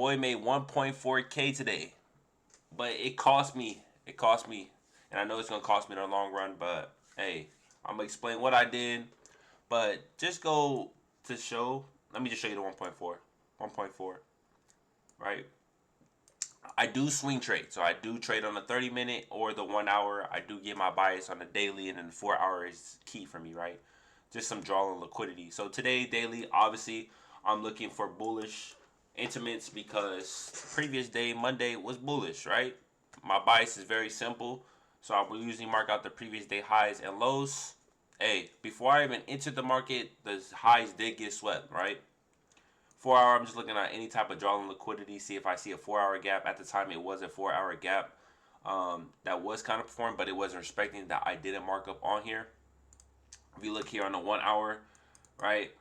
boy made 1.4K today, but it cost me. It cost me, and I know it's gonna cost me in the long run. But hey, I'm gonna explain what I did. But just go to show. Let me just show you the 1.4. 1.4, right? I do swing trade, so I do trade on the 30 minute or the 1 hour. I do get my bias on the daily, and then the 4 hour is key for me, right? Just some draw and liquidity. So today, daily, obviously, I'm looking for bullish intimates because previous day, Monday, was bullish, right? My bias is very simple, so I will usually mark out the previous day highs and lows. Hey, before I even entered the market, the highs did get swept, right? 4 hour, I'm just looking at any type of draw and liquidity, see if I see a 4 hour gap. At the time, it was a 4 hour gap that was kind of performed, but it wasn't respecting that I didn't mark up on here. If you look here on the 1 hour, right,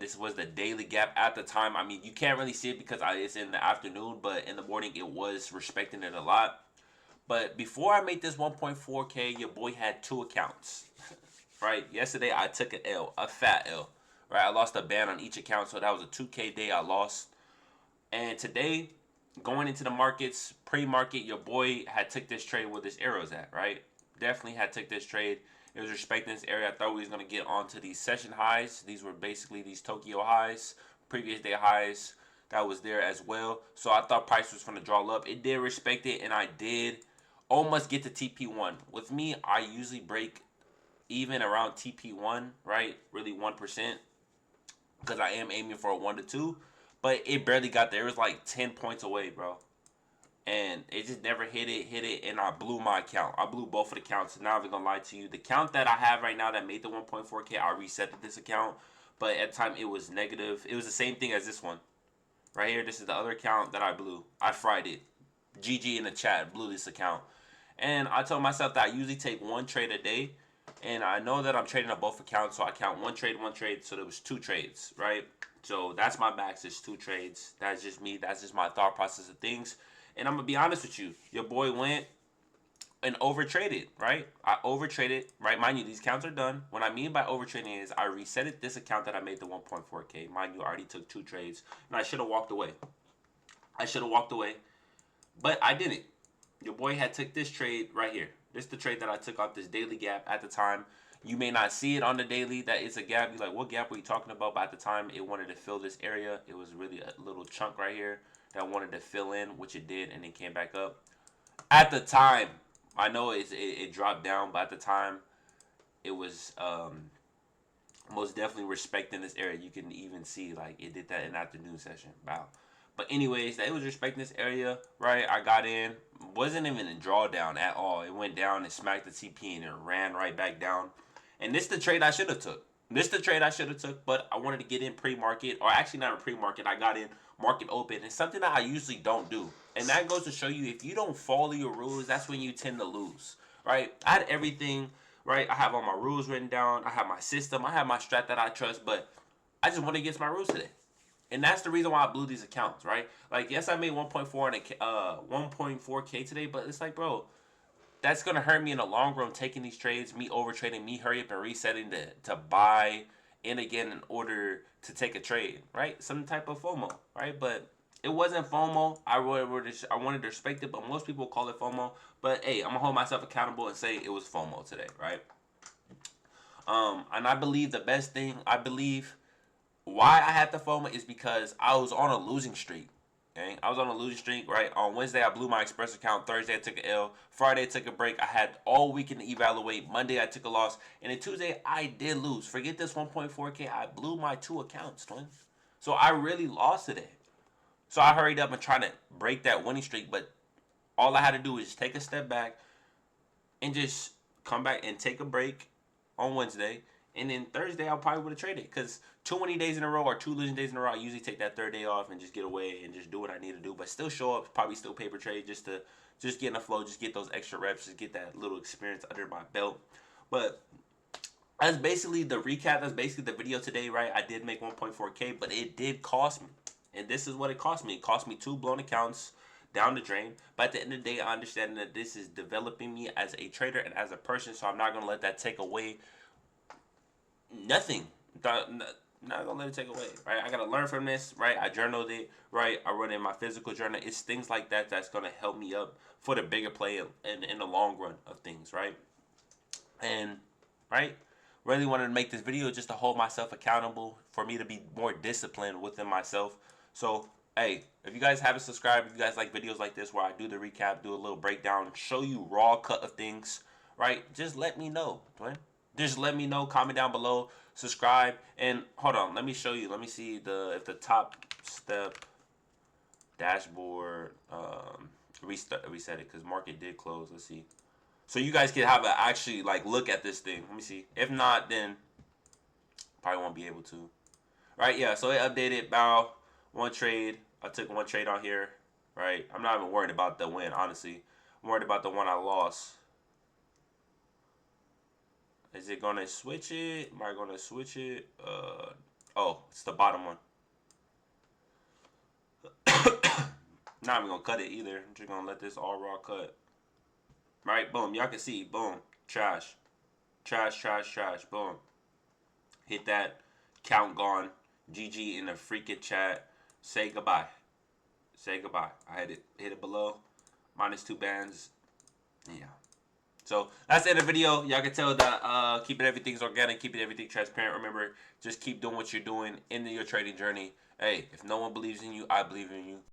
this was the daily gap at the time. I mean, you can't really see it because it's in the afternoon, but in the morning, it was respecting it a lot. But before I made this 1.4K, your boy had two accounts, right? Yesterday, I took an L, a fat L. Right, I lost a band on each account, so that was a 2K day I lost. And today, going into the markets, pre-market, your boy had took this trade where this arrow's at, right? Definitely had took this trade. It was respecting this area. I thought we was gonna get onto these session highs. These were basically these Tokyo highs, previous day highs that was there as well. So I thought price was gonna draw up. It did respect it, and I did almost get to TP1. With me, I usually break even around TP1, right? Really 1%, because I am aiming for a 1 to 2, but it barely got there. It was like 10 points away, bro. And it just never hit it, and I blew my account. I blew both of the accounts. Now I'm gonna lie to you. The count that I have right now that made the 1.4K, I reset this account, but at the time it was negative. It was the same thing as this one. Right here, this is the other account that I blew. I fried it. GG in the chat blew this account. And I told myself that I usually take one trade a day. And I know that I'm trading on both accounts, so I count one trade. So there was two trades, right? So that's my max, is two trades. That's just me. That's just my thought process of things. And I'm going to be honest with you. Your boy went and overtraded, right? I overtraded, right? Mind you, these counts are done. What I mean by overtrading is I resetted this account that I made the 1.4K. Mind you, I already took two trades, and I should have walked away. But I didn't. Your boy had took this trade right here. This is the trade that I took off this daily gap at the time. You may not see it on the daily that it's a gap. You're like, what gap were you talking about? But at the time, it wanted to fill this area. It was really a little chunk right here that wanted to fill in, which it did, and then came back up. At the time, I know it dropped down, but at the time, it was most definitely respecting this area. You can even see like it did that in the afternoon session. Wow. But anyways, it was respecting this area, right? I got in, wasn't even a drawdown at all. It went down and smacked the TP and it ran right back down. And this the trade I should have took. But I wanted to get in pre-market, or actually not a pre-market. I got in market open. It's something that I usually don't do, and that goes to show you if you don't follow your rules, that's when you tend to lose, right? I had everything, right? I have all my rules written down. I have my system. I have my strat that I trust, but I just went against my rules today. And that's the reason why I blew these accounts, right? Like, yes, I made 1.4K today, but it's like, bro, that's gonna hurt me in the long run. Taking these trades, me over trading, me hurry up and resetting to buy in again in order to take a trade, right? Some type of FOMO, right? But it wasn't FOMO. I wanted to respect it, but most people call it FOMO. But hey, I'm gonna hold myself accountable and say it was FOMO today, right? And I believe the best thing, I believe why I had the FOMO is because I was on a losing streak. Okay? I was on a losing streak, right? On Wednesday, I blew my Express account. Thursday, I took an L. Friday, I took a break. I had all weekend to evaluate. Monday, I took a loss. And then Tuesday, I did lose. Forget this 1.4K. I blew my two accounts, twin. So I really lost today. So I hurried up and tried to break that winning streak. But all I had to do is take a step back and just come back and take a break on Wednesday. And then Thursday, I probably would have traded because too many days in a row or two losing days in a row, I usually take that third day off and just get away and just do what I need to do. But still show up, probably still paper trade just to just get in the flow, just get those extra reps, just get that little experience under my belt. But that's basically the recap. That's basically the video today, right? I did make 1.4K, but it did cost me. And this is what it cost me. It cost me two blown accounts down the drain. But at the end of the day, I understand that this is developing me as a trader and as a person. So I'm not going to let that take away nothing. I'm not gonna let it take away, right? I gotta learn from this, right? I journaled it, right? I wrote it in my physical journal. It's things like that that's gonna help me up for the bigger play and in the long run of things, right? And right, really wanted to make this video just to hold myself accountable, for me to be more disciplined within myself. So hey, if you guys haven't subscribed, if you guys like videos like this where I do the recap, do a little breakdown, show you raw cut of things, right? Just let me know, man. Just let me know. Comment down below. Subscribe. And hold on. Let me show you. Let me see if the top step dashboard reset it, because market did close. Let's see. So you guys can have a actually like look at this thing. Let me see. If not, then probably won't be able to. Right? Yeah. So it updated about one trade. I took one trade on here. Right. I'm not even worried about the win. Honestly, I'm worried about the one I lost. Is it gonna switch it? Am I gonna switch it? Oh, it's the bottom one. Not even gonna cut it either. I'm just gonna let this all raw cut. Right, boom. Y'all can see, boom. Trash. Trash, trash, trash. Boom. Hit that. Count gone. GG in the freaking chat. Say goodbye. Say goodbye. I hit it below. -2 bands. Yeah. So that's the end of the video. Y'all can tell that keeping everything's organic, keeping everything transparent. Remember, just keep doing what you're doing in your trading journey. Hey, if no one believes in you, I believe in you.